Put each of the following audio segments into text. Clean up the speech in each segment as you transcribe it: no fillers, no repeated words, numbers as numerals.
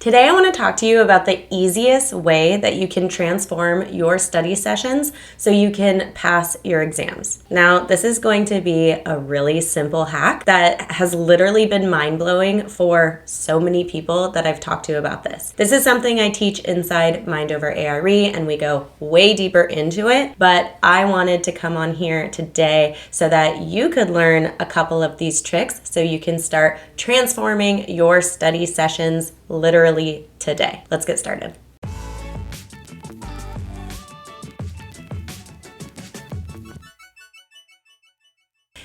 Today I want to talk to you about the easiest way that you can transform your study sessions so you can pass your exams. Now, this is going to be a really simple hack that has literally been mind-blowing for so many people that I've talked to about this. This is something I teach inside Mind Over ARE, and we go way deeper into it, but I wanted to come on here today so that you could learn a couple of these tricks so you can start transforming your study sessions literally today. Let's get started.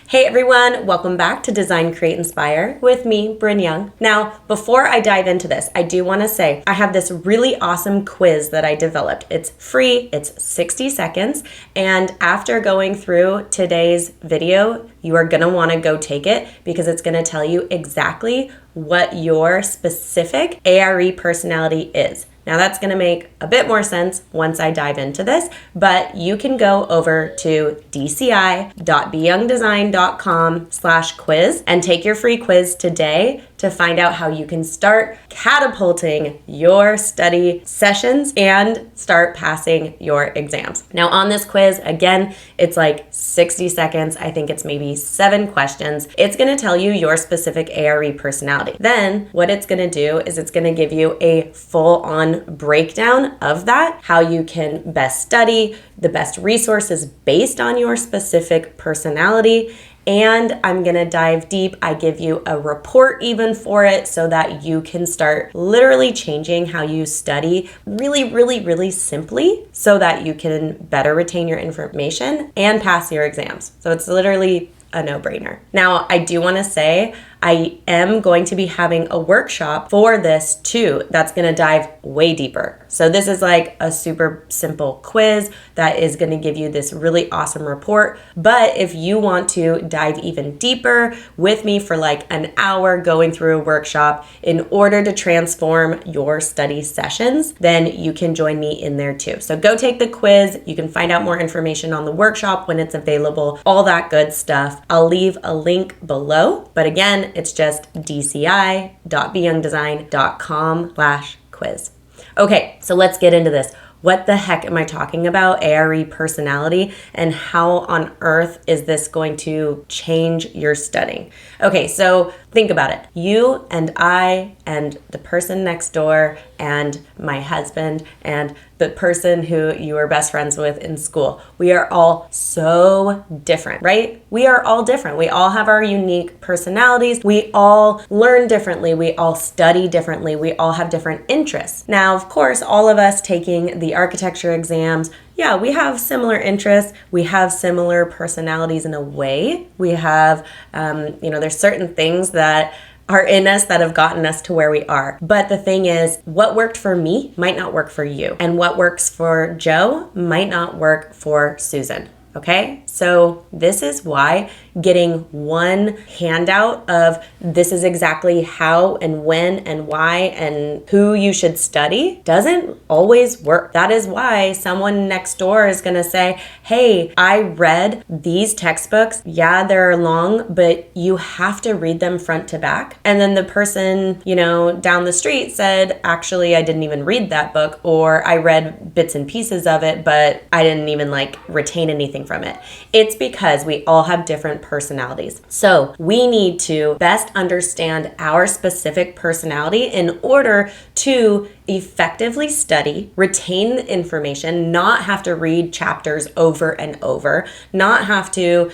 Hey everyone, welcome back to Design, Create, Inspire with me, Bryn Young. Now, before I dive into this, I do want to say I have this really awesome quiz that I developed. It's free, it's 60 seconds, and after going through today's video, you are going to want to go take it because it's going to tell you exactly what your specific ARE personality is. Now that's going to make a bit more sense once I dive into this, but you can go over to dci.beyoungdesign.com/quiz and take your free quiz today to find out how you can start catapulting your study sessions and start passing your exams. Now on this quiz, again, it's like 60 seconds. I think it's maybe 7 questions. It's going to tell you your specific ARE personality. Then what it's going to do is it's going to give you a full-on breakdown of that, how you can best study, the best resources based on your specific personality. And I'm going to dive deep. I give you a report even for it so that you can start literally changing how you study really simply so that you can better retain your information and pass your exams. So it's literally a no-brainer. Now, I do want to say I am going to be having a workshop for this too that's going to dive way deeper. So this is like a super simple quiz that is going to give you this really awesome report. But if you want to dive even deeper with me for like an hour going through a workshop in order to transform your study sessions, then you can join me in there too. So go take the quiz. You can find out more information on the workshop when it's available, all that good stuff. I'll leave a link below. But again, it's just dci.beyoungdesign.com/quiz. Okay, so let's get into this. What the heck am I talking about? ARE personality, and how on earth is this going to change your studying? Okay, so think about it. You and I and the person next door and my husband and the person who you were best friends with in school, we are all so different, right? We are all different. We all have our unique personalities. We all learn differently. We all study differently. We all have different interests. Now, of course, all of us taking the architecture exams, yeah, we have similar interests. We have similar personalities in a way. We have, there's certain things that are in us that have gotten us to where we are. But the thing is, what worked for me might not work for you. And what works for Joe might not work for Susan. Okay, so this is why getting one handout of this is exactly how and when and why and who you should study doesn't always work. That is why someone next door is going to say, hey, I read these textbooks. Yeah, they're long, but you have to read them front to back. And then the person, down the street said, actually, I didn't even read that book, or I read bits and pieces of it, but I didn't even retain anything from it. It's because we all have different personalities. So we need to best understand our specific personality in order to effectively study, retain the information, not have to read chapters over and over, not have to,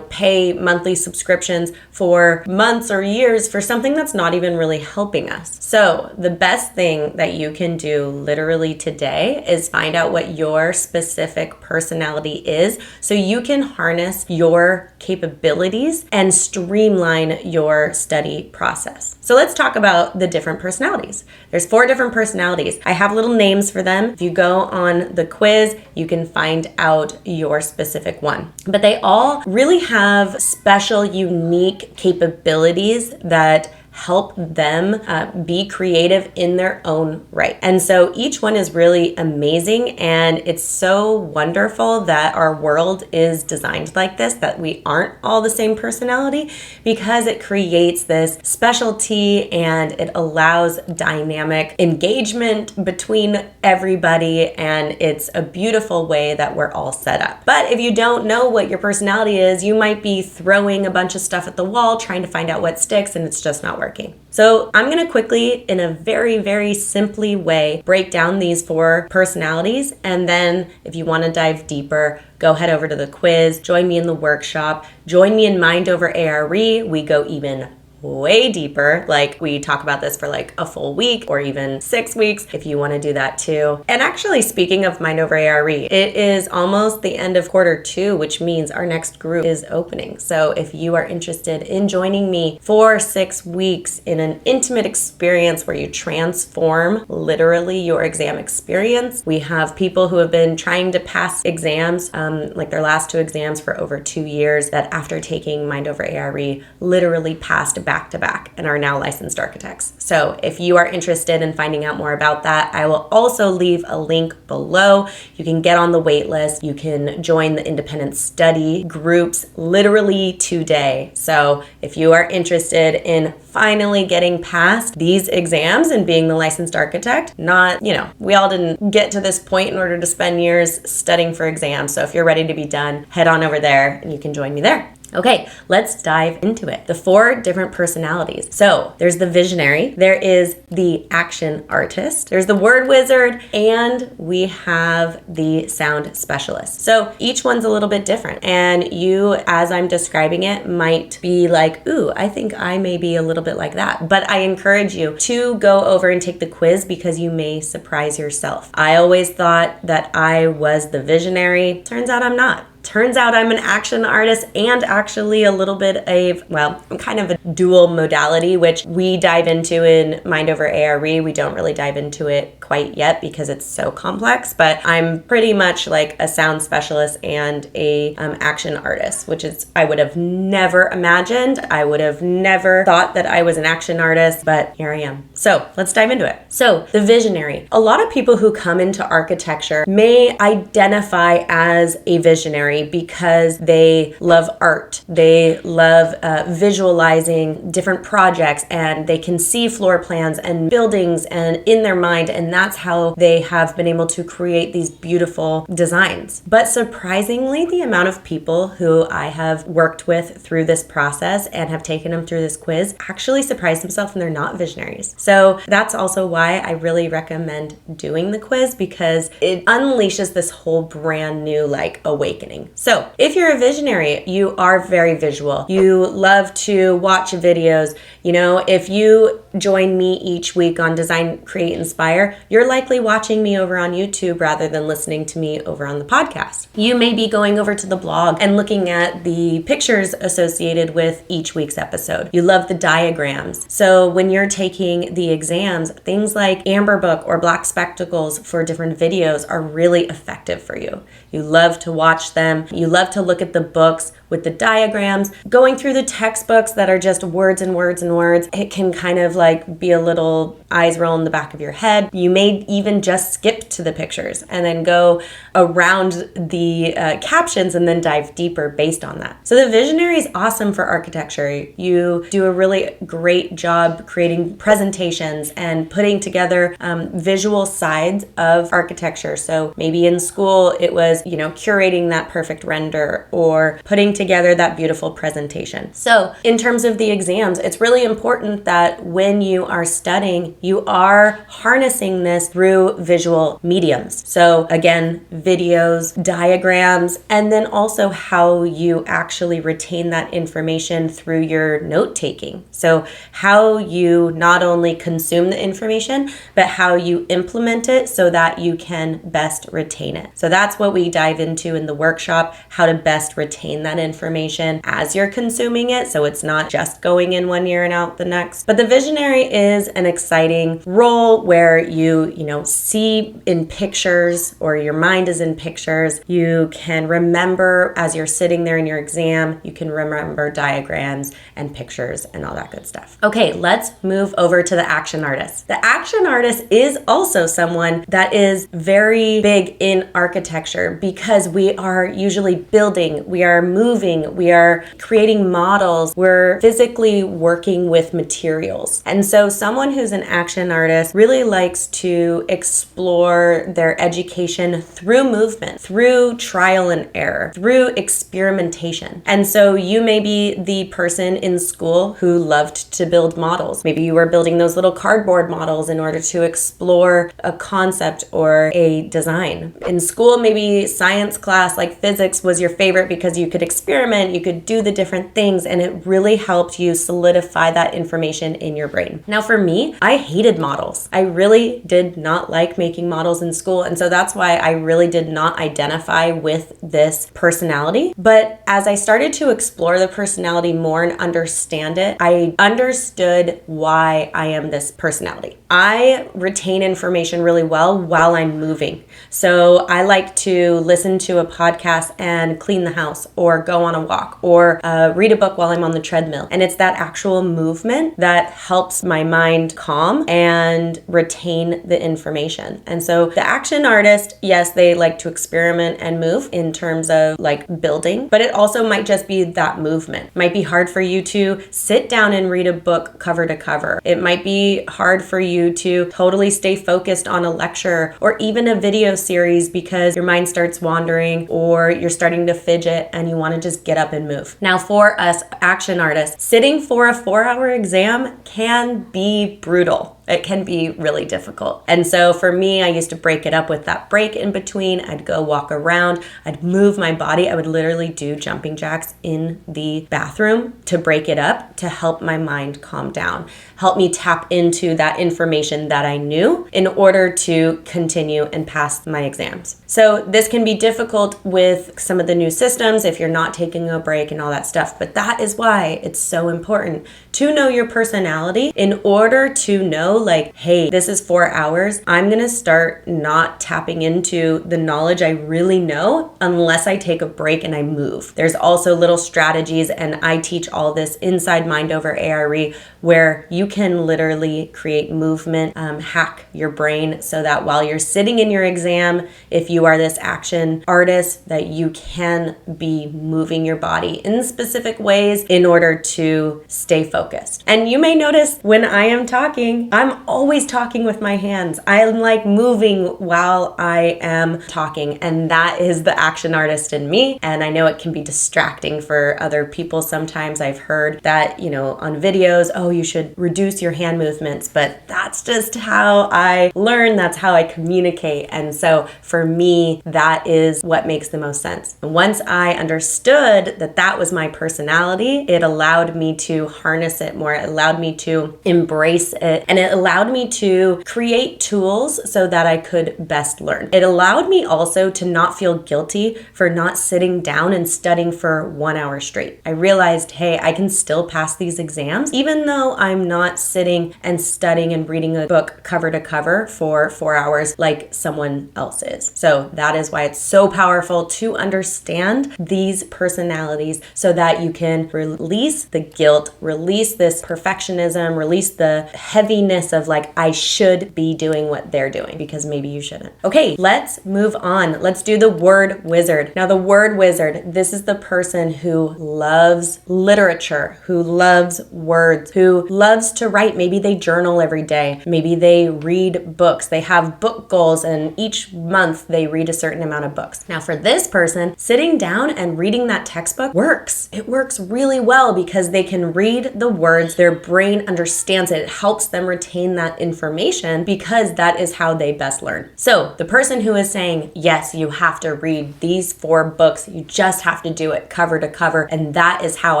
pay monthly subscriptions for months or years for something that's not even really helping us. So the best thing that you can do literally today is find out what your specific personality is so you can harness your capabilities and streamline your study process. So let's talk about the different personalities. There's 4 different personalities. I have little names for them. If you go on the quiz, you can find out your specific one. But they all really have special, unique capabilities that help them be creative in their own right. And so each one is really amazing, and it's so wonderful that our world is designed like this, that we aren't all the same personality, because it creates this specialty and it allows dynamic engagement between everybody, and it's a beautiful way that we're all set up. But if you don't know what your personality is, you might be throwing a bunch of stuff at the wall trying to find out what sticks, and it's just not working. So I'm going to quickly, in a very, very simply way, break down these 4 personalities, and then if you want to dive deeper, go head over to the quiz, join me in the workshop, join me in Mind Over ARE. We go even way deeper. Like, we talk about this for like a full week or even 6 weeks if you want to do that too. And actually, speaking of Mind Over ARE, it is almost the end of Q2, which means our next group is opening. So if you are interested in joining me for 6 weeks in an intimate experience where you transform literally your exam experience, we have people who have been trying to pass exams, like their last 2 exams for over 2 years, that after taking Mind Over ARE literally passed back to back and are now licensed architects. So if you are interested in finding out more about that, I will also leave a link below. You can get on the wait list. You can join the independent study groups literally today. So if you are interested in finally getting past these exams and being the licensed architect, we all didn't get to this point in order to spend years studying for exams. So if you're ready to be done, head on over there and you can join me there. Okay, let's dive into it. The 4 different personalities. So there's the visionary, there is the action artist, there's the word wizard, and we have the sound specialist. So each one's a little bit different. And you, as I'm describing it, might be like, ooh, I think I may be a little bit like that. But I encourage you to go over and take the quiz, because you may surprise yourself. I always thought that I was the visionary. Turns out I'm not. Turns out I'm an action artist and actually a little bit of, I'm kind of a dual modality, which we dive into in Mind Over ARE. We don't really dive into it quite yet because it's so complex, but I'm pretty much like a sound specialist and a action artist, which is, I would have never imagined. I would have never thought that I was an action artist, but here I am. So let's dive into it. So the visionary. A lot of people who come into architecture may identify as a visionary because they love art. They love visualizing different projects, and they can see floor plans and buildings and in their mind, and that's how they have been able to create these beautiful designs. But surprisingly, the amount of people who I have worked with through this process and have taken them through this quiz actually surprise themselves, and they're not visionaries. So that's also why I really recommend doing the quiz, because it unleashes this whole brand new awakening. So if you're a visionary, you are very visual. You love to watch videos. If you join me each week on Design, Create, Inspire, you're likely watching me over on YouTube rather than listening to me over on the podcast. You may be going over to the blog and looking at the pictures associated with each week's episode. You love the diagrams. So when you're taking the exams, things like Amber Book or Black Spectacles for different videos are really effective for you. You love to watch them. You love to look at the books with the diagrams. Going through the textbooks that are just words and words and words, it can kind of be a little eyes roll in the back of your head. You may even just skip to the pictures and then go around the captions and then dive deeper based on that. So the visionary is awesome for architecture. You do a really great job creating presentations and putting together visual sides of architecture. So maybe in school it was, curating that perfect render or putting together that beautiful presentation. So in terms of the exams, it's really important that when you are studying, you are harnessing this through visual mediums. So again, videos, diagrams, and then also how you actually retain that information through your note taking. So how you not only consume the information, but how you implement it so that you can best retain it. So that's what we dive into in the workshop, how to best retain that information as you're consuming it, so it's not just going in one ear and out the next. But the visionary is an exciting role where you see in pictures, or your mind is in pictures. You can remember as you're sitting there in your exam, you can remember diagrams and pictures and all that good stuff. Okay, let's move over to the action artist. The action artist is also someone that is very big in architecture, because we are usually building, we are moving, we are creating models, we're physically working with materials. And so someone who's an action artist really likes to explore their education through movement, through trial and error, through experimentation. And so you may be the person in school who loved to build models. Maybe you were building those little cardboard models in order to explore a concept or a design. In school, maybe science class like physics was your favorite because you could experiment, you could do the different things, and it really helped you solidify that information in your brain. Now for me, I hated models. I really did not like making models in school, and so that's why I really did not identify with this personality. But as I started to explore the personality more and understand it, I understood why I am this personality. I retain information really well while I'm moving. So I like to listen to a podcast and clean the house, or go on a walk, or read a book while I'm on the treadmill. And it's that actual movement that helps my mind calm and retain the information. And so the action artist, yes, they like to experiment and move in terms of like building, but it also might just be that movement. It might be hard for you to sit down and read a book cover to cover. It might be hard for you to totally stay focused on a lecture or even a video series because your mind starts wandering, or you're starting to fidget and you want to just get up and move. Now for us action artists, sitting for a 4-hour exam can be brutal. It can be really difficult. And so for me, I used to break it up with that break in between. I'd go walk around, I'd move my body. I would literally do jumping jacks in the bathroom to break it up, to help my mind calm down, help me tap into that information that I knew in order to continue and pass my exams. So this can be difficult with some of the new systems if you're not taking a break and all that stuff. But that is why it's so important to know your personality in order to know, like, hey, this is 4 hours. I'm going to start not tapping into the knowledge I really know unless I take a break and I move. There's also little strategies, and I teach all this inside Mind Over ARE, where you can literally create movement, hack your brain so that while you're sitting in your exam, if you are this action artist, that you can be moving your body in specific ways in order to stay focused. And you may notice when I am talking, I'm always talking with my hands. I'm like moving while I am talking, and that is the action artist in me. And I know it can be distracting for other people sometimes. I've heard that, on videos, oh, you should reduce your hand movements, but that's just how I learn. That's how I communicate. And so for me, that is what makes the most sense. And once I understood that that was my personality, it allowed me to harness it more. It allowed me to embrace it, and it allowed me to create tools so that I could best learn. It allowed me also to not feel guilty for not sitting down and studying for 1 hour straight. I realized, hey, I can still pass these exams even though I'm not sitting and studying and reading a book cover to cover for 4 hours like someone else is. So that is why it's so powerful to understand these personalities so that you can release the guilt, release this perfectionism, release the heaviness of like, I should be doing what they're doing, because maybe you shouldn't. Okay, let's move on. Let's do the word wizard. Now the word wizard, this is the person who loves literature, who loves words, who loves to write. Maybe they journal every day. Maybe they read books. They have book goals, and each month they read a certain amount of books. Now for this person, sitting down and reading that textbook works. It works really well because they can read the words, their brain understands it. It helps them retain retain that information because that is how they best learn. So the person who is saying, yes, you have to read these 4 books, you just have to do it cover to cover, and that is how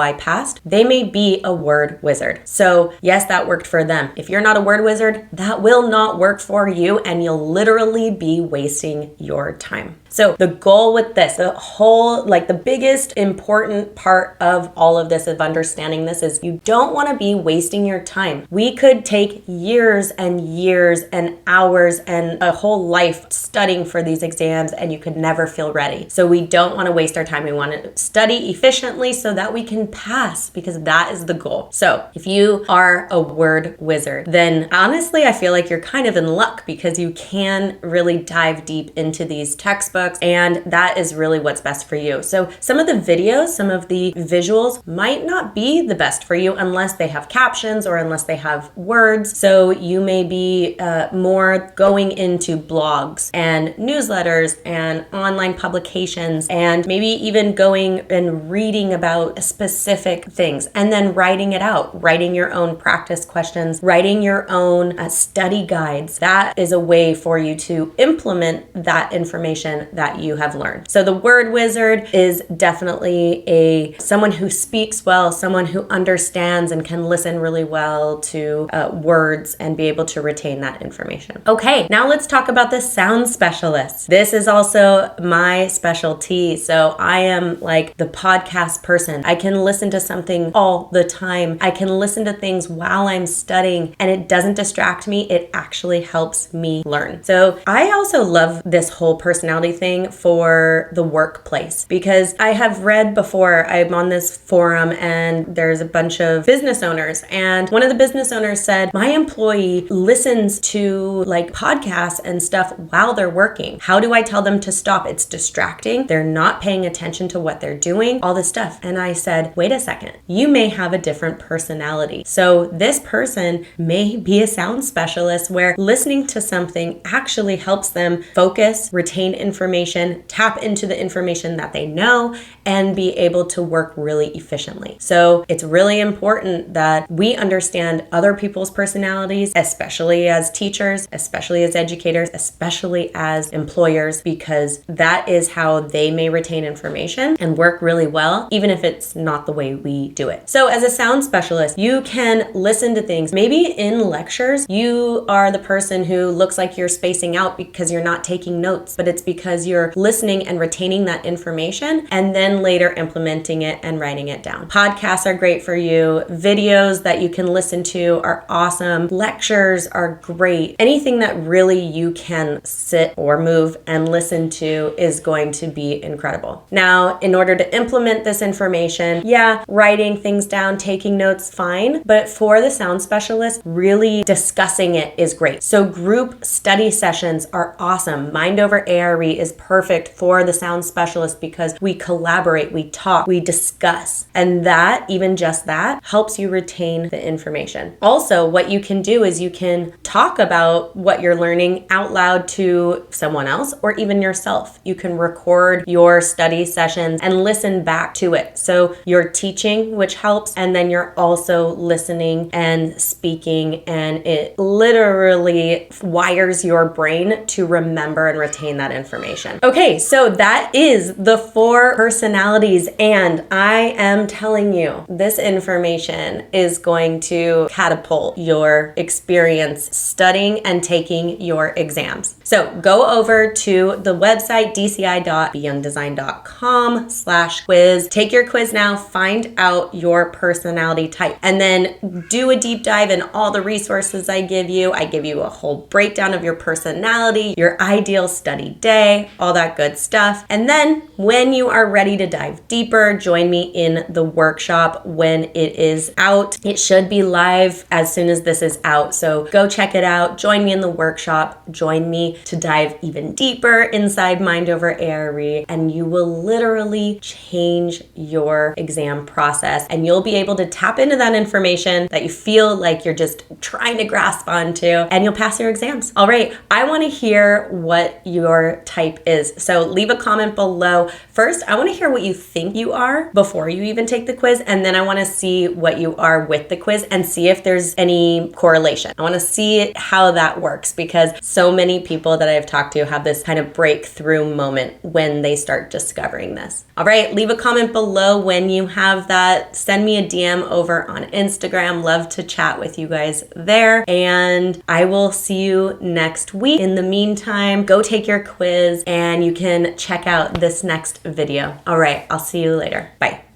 I passed, they may be a word wizard. So yes, that worked for them. If you're not a word wizard, that will not work for you, and you'll literally be wasting your time. So the goal with this, the biggest important part of all of this, of understanding this, is you don't want to be wasting your time. We could take years and years and hours and a whole life studying for these exams, and you could never feel ready. So we don't want to waste our time. We want to study efficiently so that we can pass, because that is the goal. So if you are a word wizard, then honestly, I feel like you're kind of in luck, because you can really dive deep into these textbooks, and that is really what's best for you. So some of the videos, some of the visuals might not be the best for you unless they have captions or unless they have words. So you may be more going into blogs and newsletters and online publications, and maybe even going and reading about specific things and then writing it out, writing your own practice questions, writing your own study guides. That is a way for you to implement that information that you have learned. So the word wizard is definitely someone who speaks well, someone who understands and can listen really well to words and be able to retain that information. Okay, now let's talk about the sound specialist. This is also my specialty. So I am like the podcast person. I can listen to something all the time. I can listen to things while I'm studying, and it doesn't distract me. It actually helps me learn. So I also love this whole personality thing for the workplace, because I have read before, I'm on this forum and there's a bunch of business owners, and one of the business owners said, my employee listens to like podcasts and stuff while they're working. How do I tell them to stop? It's distracting. They're not paying attention to what they're doing, all this stuff. And I said, wait a second, you may have a different personality. So this person may be a sound specialist where listening to something actually helps them focus, retain information, tap into the information that they know, and be able to work really efficiently. So it's really important that we understand other people's personalities, especially as teachers, especially as educators, especially as employers, because that is how they may retain information and work really well, even if it's not the way we do it. So as a sound specialist, you can listen to things. Maybe in lectures, you are the person who looks like you're spacing out because you're not taking notes, but it's because you're listening and retaining that information and then later implementing it and writing it down. Podcasts are great for you. Videos that you can listen to are awesome. Lectures are great. Anything that really you can sit or move and listen to is going to be incredible. Now, in order to implement this information, writing things down, taking notes, fine. But for the sound specialist, really discussing it is great. So group study sessions are awesome. Mind Over ARE is perfect for the sound specialist because we collaborate, we talk, we discuss. And that, even just that, helps you retain the information. Also, what you can do is you can talk about what you're learning out loud to someone else or even yourself. You can record your study sessions and listen back to it. So you're teaching, which helps, and then you're also listening and speaking, and it literally wires your brain to remember and retain that information. Okay, so that is the 4 personalities, and I am telling you, this information is going to catapult your experience studying and taking your exams. So go over to the website, dci.beyoungdesign.com/quiz. Take your quiz now, find out your personality type, and then do a deep dive in all the resources I give you. I give you a whole breakdown of your personality, your ideal study day, all that good stuff. And then when you are ready to dive deeper, join me in the workshop when it is out. It should be live as soon as this is out. So go check it out. Join me in the workshop. Join me to dive even deeper inside Mind Over ARE, and you will literally change your exam process, and you'll be able to tap into that information that you feel like you're just trying to grasp onto, and you'll pass your exams. All right, I want to hear what your type is. So leave a comment below. First, I want to hear what you think you are before you even take the quiz, and then I want to see what you are with the quiz and see if there's any correlation. I want to see how that works because so many people that I've talked to have this kind of breakthrough moment when they start discovering this. All right, leave a comment below when you have that. Send me a DM over on Instagram. Love to chat with you guys there. And I will see you next week. In the meantime, go take your quiz and you can check out this next video. All right, I'll see you later. Bye.